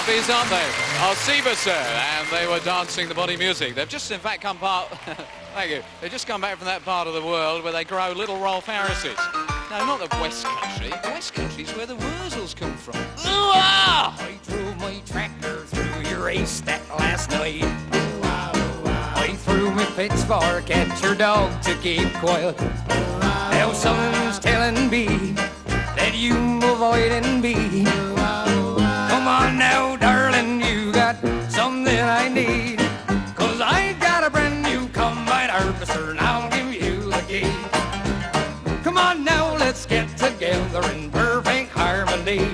Yuppies, aren't they? Sir, and they were dancing the body music. They've just, in fact, come part... Thank you. They've just come back from that part of the world where they grow little Rolf Harrises. No, not the West Country. The West Country's where the Wurzels come from. Ooh-ah! I threw my tractor through your haystack last night. I threw my pitchfork at your dog to keep quiet. Now someone's telling me that you avoiding me. Come on now, darling, you got something I need. 'Cause I got a brand new combine harvester and I'll give you the key. Come on now, let's get together in perfect harmony.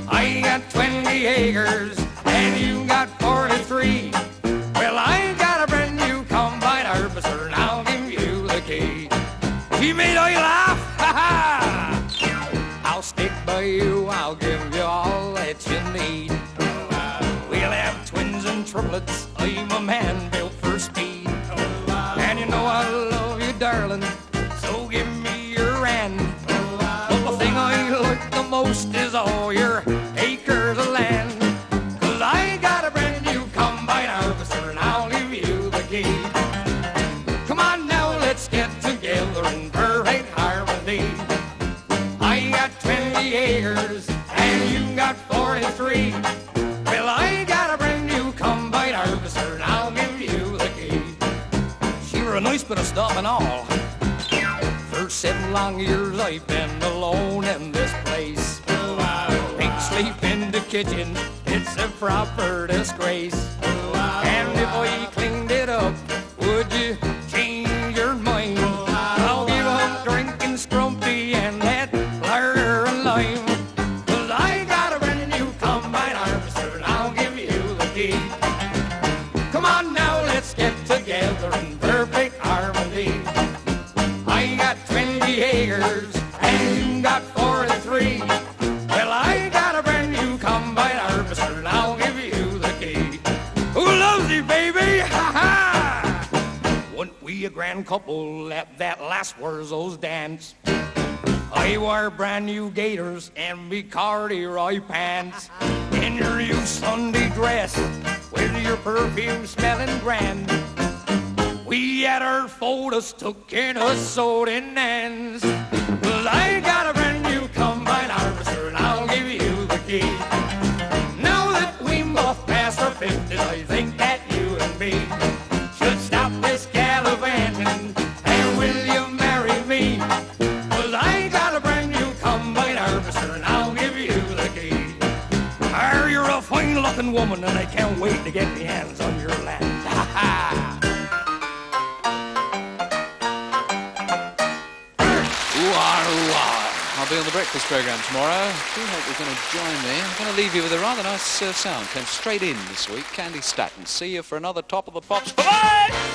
I got 20 acres and you got 43. Well, I got a brand new combine harvester and I'll give you the key. He made I laugh, ha ha! I'll stick by you, I'll give you all that you need. We'll have twins and triplets, I'm a man built for speed. And you know I love you, darling, so give me your hand. But the thing I like the most is all your acres of land. 'Cause I got a brand new combine harvester and I'll give you the key. Come on now, let's get together in perfect harmony. I got 20 acres and you got 43. Well, I got a brand new combine harvester and I'll give you the key. She were a nice bit of stuff and all. For 7 long years I've been alone in this place. Pink sleep in the kitchen, it's a proper disgrace. And if I cleaned it up, would you change your mind? I'll give up drinking Scrumpy and that larder and lime. 'Cause I got a brand new combine harvester and I'll give you the key. Come on now, let's get together in perfect harmony. I got 20 acres and you got 43. Well, I got a brand new combine harvester and I'll give you the key. Who loves you, baby? Ha ha! Weren't we a grand couple at that last Wurzels dance? I wore brand new gaiters and me corduroy pants. In your new Sunday dress with your perfume smelling grand. We had our photos took in a sewed in hands. 'Cause I got a brand new combine harvester and I'll give you the key. Now that we both past our 50s, I think that you and me should stop this gallivanting and will you marry me? 'Cause I got a brand new combine harvester and I'll give you the key. You're a fine looking woman and I can't wait to get my hands on your land. Ha ha! I'll be on the breakfast programme tomorrow. I do hope you're going to join me. I'm going to leave you with a rather nice sound. Came straight in this week. Candy Staton. See you for another Top of the Pops. Bye-bye!